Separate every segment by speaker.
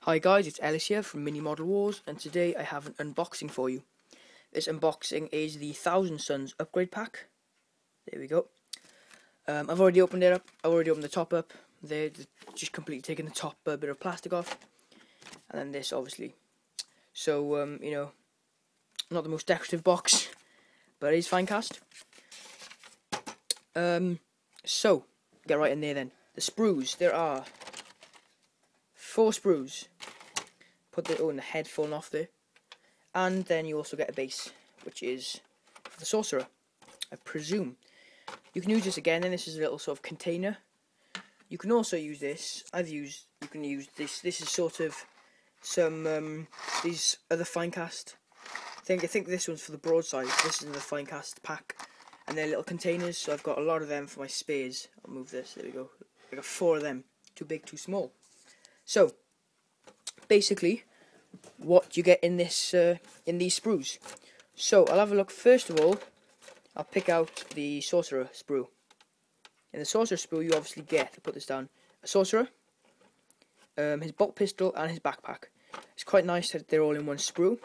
Speaker 1: Hi guys, it's Ellis here from Mini Model Wars, and today I have an unboxing for you. This unboxing is the Thousand Suns upgrade pack. There we go. I've already opened it up. I've already opened the top up. They're just completely taking the top bit of plastic off, and then this obviously. So not the most decorative box, but it is Finecast. So get right in there then. The sprues. There are 4 sprues. Put the the head falling off there, and then you also get a base, which is for the sorcerer, I presume. You can use this again, and this is a little sort of container. You can also use this. You can use this. This is sort of some these other Finecast. I think this one's for the broadside. This is the Finecast pack, and they're little containers. So I've got a lot of them for my spares. I'll move this. There we go. I got 4 of them. Too big, too small. So basically, what you get in this in these sprues. So I'll have a look. First of all, I'll pick out the sorcerer sprue. In the sorcerer sprue, you obviously get, to put this down, a sorcerer, his bolt pistol, and his backpack. It's quite nice that they're all in one sprue,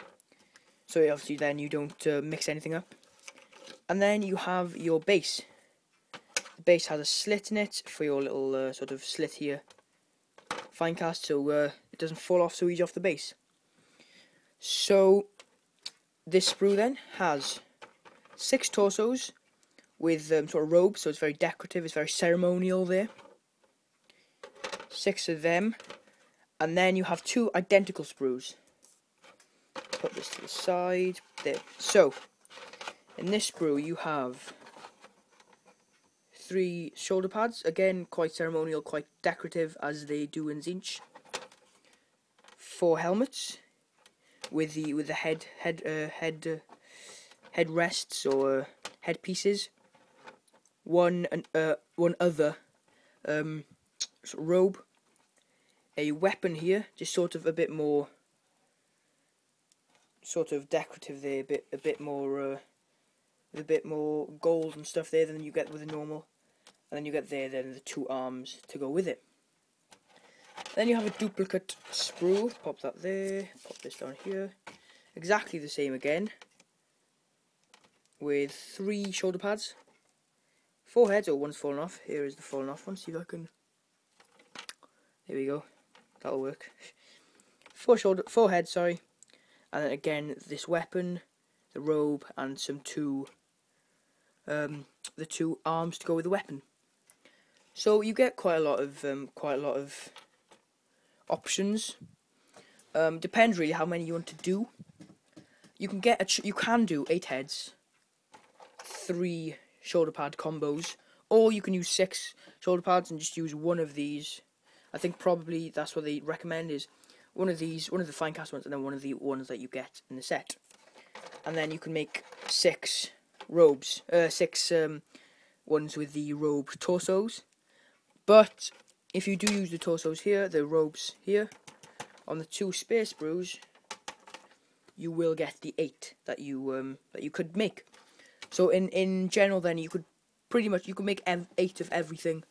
Speaker 1: so obviously then you don't mix anything up. And then you have your base. The base has a slit in it for your little sort of slit here, Finecast, so it doesn't fall off so easy off the base. So this sprue then has 6 torsos with sort of robes, so it's very decorative, it's very ceremonial there. 6 of them, and then you have 2 identical sprues. Put this to the side there. So in this sprue you have 3 shoulder pads, again quite ceremonial, quite decorative as they do in Tzeentch. 4 helmets with the head rests or head pieces. One other sort of robe. A weapon here, just sort of a bit more sort of decorative there, a bit more with a bit more gold and stuff there than you get with a normal. And then you get then the 2 arms to go with it. Then you have a duplicate sprue. Pop that there. Pop this down here. Exactly the same again, with 3 shoulder pads, 4 heads. Oh, one's fallen off. Here is the fallen off one. See if I can. There we go. That'll work. 4 heads. Sorry. And then again, this weapon, the robe, and some the 2 arms to go with the weapon. So you get quite a lot of options. Depends really how many you want to do. You can do 8 heads, 3 shoulder pad combos, or you can use 6 shoulder pads and just use one of these. I think probably that's what they recommend, is one of the Finecast ones, and then one of the ones that you get in the set. And then you can make 6 robes, 6 ones with the robe torsos. But if you do use the torsos here, the robes here, on the 2 spare sprues, you will get the 8 that you could make. So in general, then you could pretty much make 8 of everything.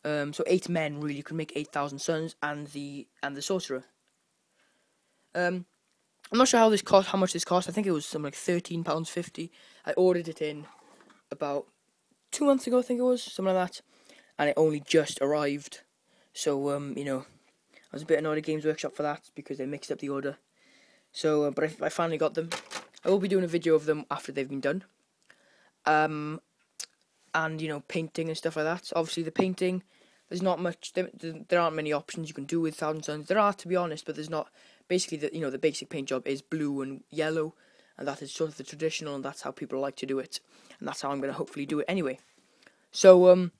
Speaker 1: So 8 men really. You can make 8,000 suns and the sorcerer. I'm not sure how much this cost. I think it was something like £13.50. I ordered it in about 2 months ago. I think it was something like that, and it only just arrived. So I was a bit annoyed at Games Workshop for that because they mixed up the order. So, but I finally got them. I will be doing a video of them after they've been done. And painting and stuff like that. Obviously, the painting, there's not much. There aren't many options you can do with Thousand Suns. There are, to be honest, but there's not. Basically, the basic paint job is blue and yellow, and that is sort of the traditional, and that's how people like to do it, and that's how I'm going to hopefully do it anyway. So,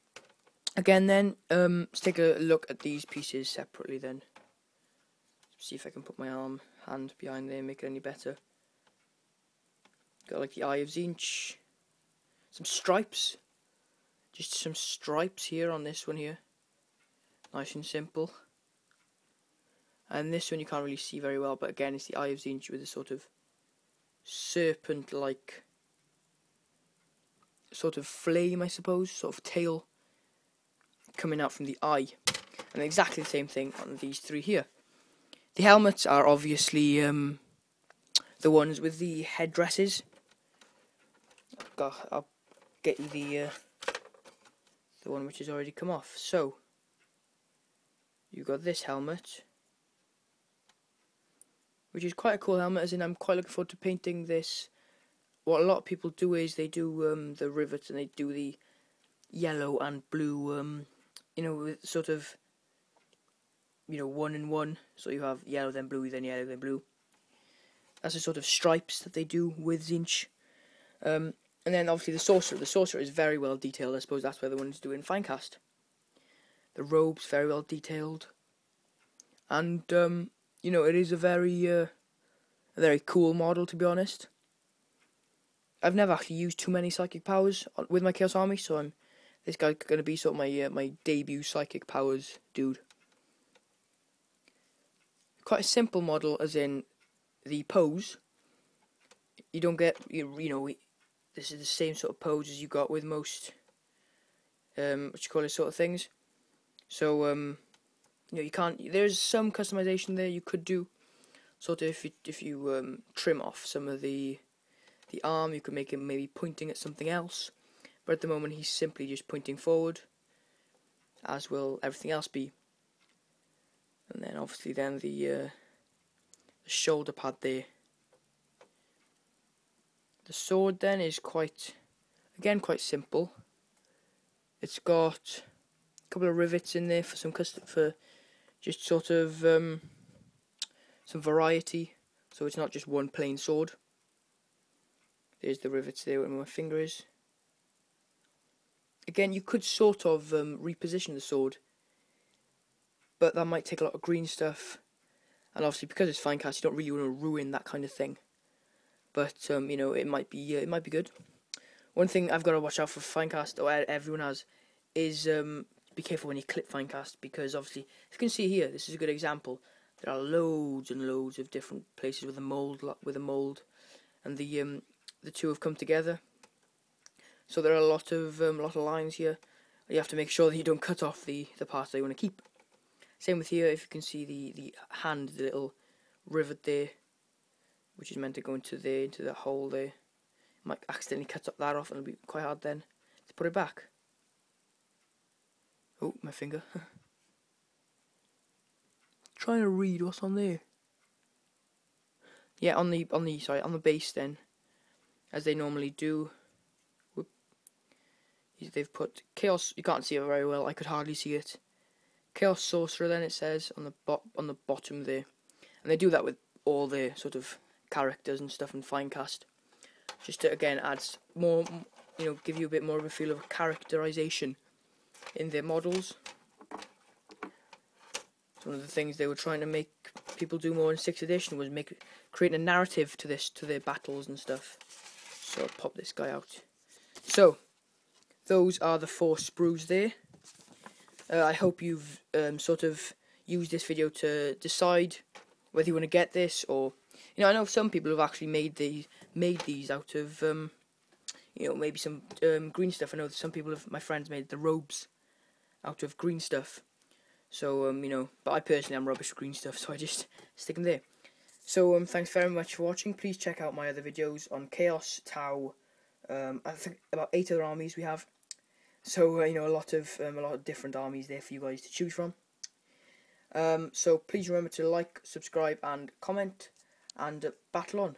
Speaker 1: again, then, let's take a look at these pieces separately. Then, see if I can put my hand behind there and make it any better. Got like the Eye of Tzeentch, some stripes, just some stripes here on this one here, nice and simple. And this one you can't really see very well, but again it's the Eye of Tzeentch with a sort of serpent-like sort of flame, I suppose, sort of tail coming out from the eye. And exactly the same thing on these 3 here. The helmets are obviously the ones with the headdresses. I'll get you the one which has already come off. So you got this helmet, which is quite a cool helmet, as in I'm quite looking forward to painting this. What a lot of people do is they do the rivets, and they do the yellow and blue, with sort of, 1 in 1. So you have yellow, then blue, then yellow, then blue. That's the sort of stripes that they do with Tzeentch. And then obviously the sorcerer. The sorcerer is very well detailed. I suppose that's where the one is doing Finecast. The robe's very well detailed. And, it is a very cool model, to be honest. I've never actually used too many psychic powers with my Chaos Army, so this guy's going to be sort of my debut psychic powers dude. Quite a simple model, as in the pose. You don't get, this is the same sort of pose as you got with most, sort of things. So, you can't, there's some customization there you could do. Sort of if you trim off some of the arm, you could make him maybe pointing at something else. But at the moment he's simply just pointing forward, as will everything else be. And then obviously then the shoulder pad there. The sword then is quite simple. It's got a couple of rivets in there for just sort of some variety, so it's not just one plain sword. There's the rivets there where my finger is. Again, you could sort of reposition the sword, but that might take a lot of green stuff, and obviously because it's Finecast, you don't really want to ruin that kind of thing. But it might be good. One thing I've got to watch out for Finecast, or everyone has, is be careful when you clip Finecast, because obviously, as you can see here, this is a good example. There are loads and loads of different places with a mold, and the two have come together. So there are a lot of lines here. You have to make sure that you don't cut off the parts that you want to keep. Same with here. If you can see the hand, the little rivet there, which is meant to go into the hole there. Might accidentally cut that off, and it'll be quite hard then to put it back. Oh, my finger. Trying to read what's on there. Yeah, on the base then, as they normally do. Whoop. They've put Chaos. You can't see it very well. I could hardly see it. Chaos Sorcerer. Then it says on the bottom there, and they do that with all their sort of characters and stuff in Finecast, just to again add more, give you a bit more of a feel of characterization in their models. One of the things they were trying to make people do more in 6th edition was create a narrative to their battles and stuff. So I'll pop this guy out. So those are the 4 sprues there. I hope you've sort of used this video to decide whether you want to get this, or I know some people have actually made these out of maybe some green stuff. I know that some people my friends made the robes out of green stuff. So, but I personally am rubbish with green stuff, so I just stick them there. So, thanks very much for watching. Please check out my other videos on Chaos, Tau, I think about 8 other armies we have. So, a lot of different armies there for you guys to choose from. So, please remember to like, subscribe, and comment, and battle on.